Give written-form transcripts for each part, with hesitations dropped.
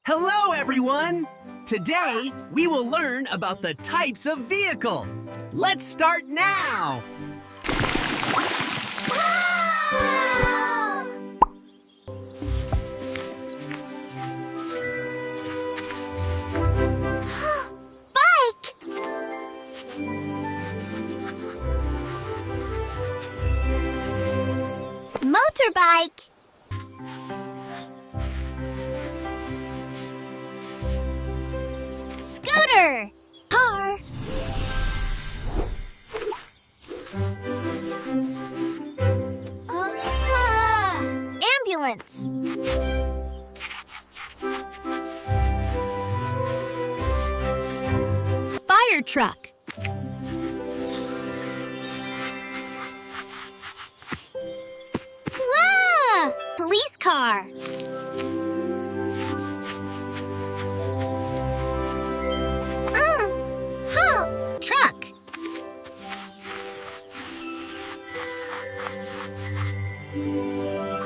Hello, everyone! Today, we will learn about the types of vehicle. Let's start now! Bike! Motorbike! Scooter! Car! Ambulance! Fire truck! Wow! Police car! Truck!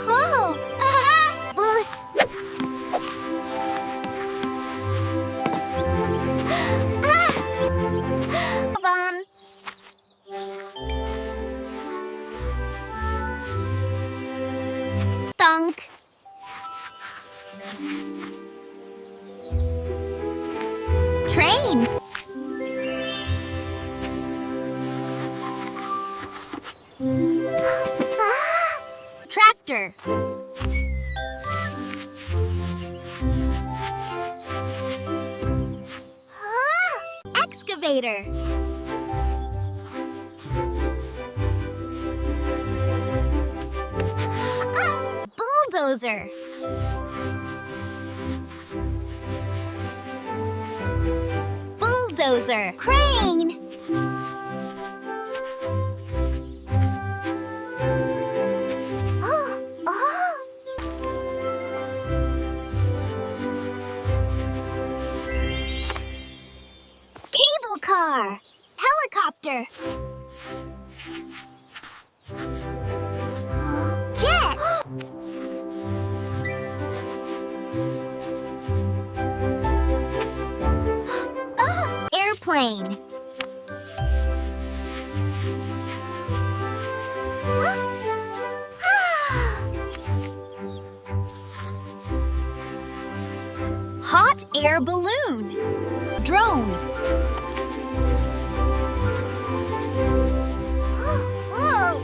Oh! Bus! Van! Tank! Train! Tractor. Excavator. Bulldozer. Bulldozer. Crane. Cable car. Helicopter. Jet. Airplane. Hot air balloon. Drone.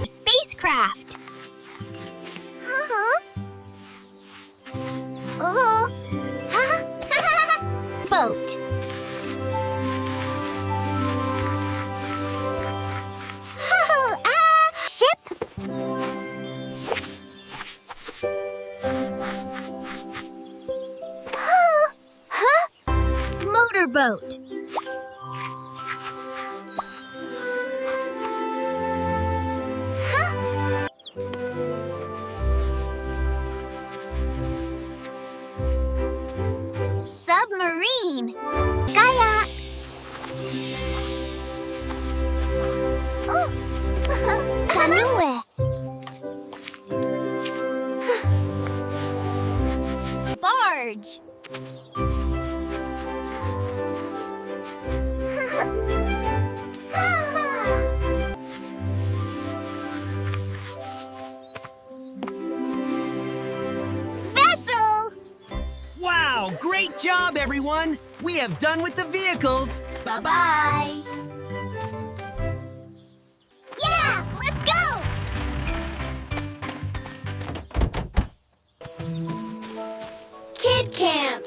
Spacecraft. Boat. Ship. Motorboat. Submarine. Kayak. Canoe. Barge. Vessel. Wow, great job, everyone! We have done with the vehicles. Bye-bye. Yeah, let's go! Kid Camp.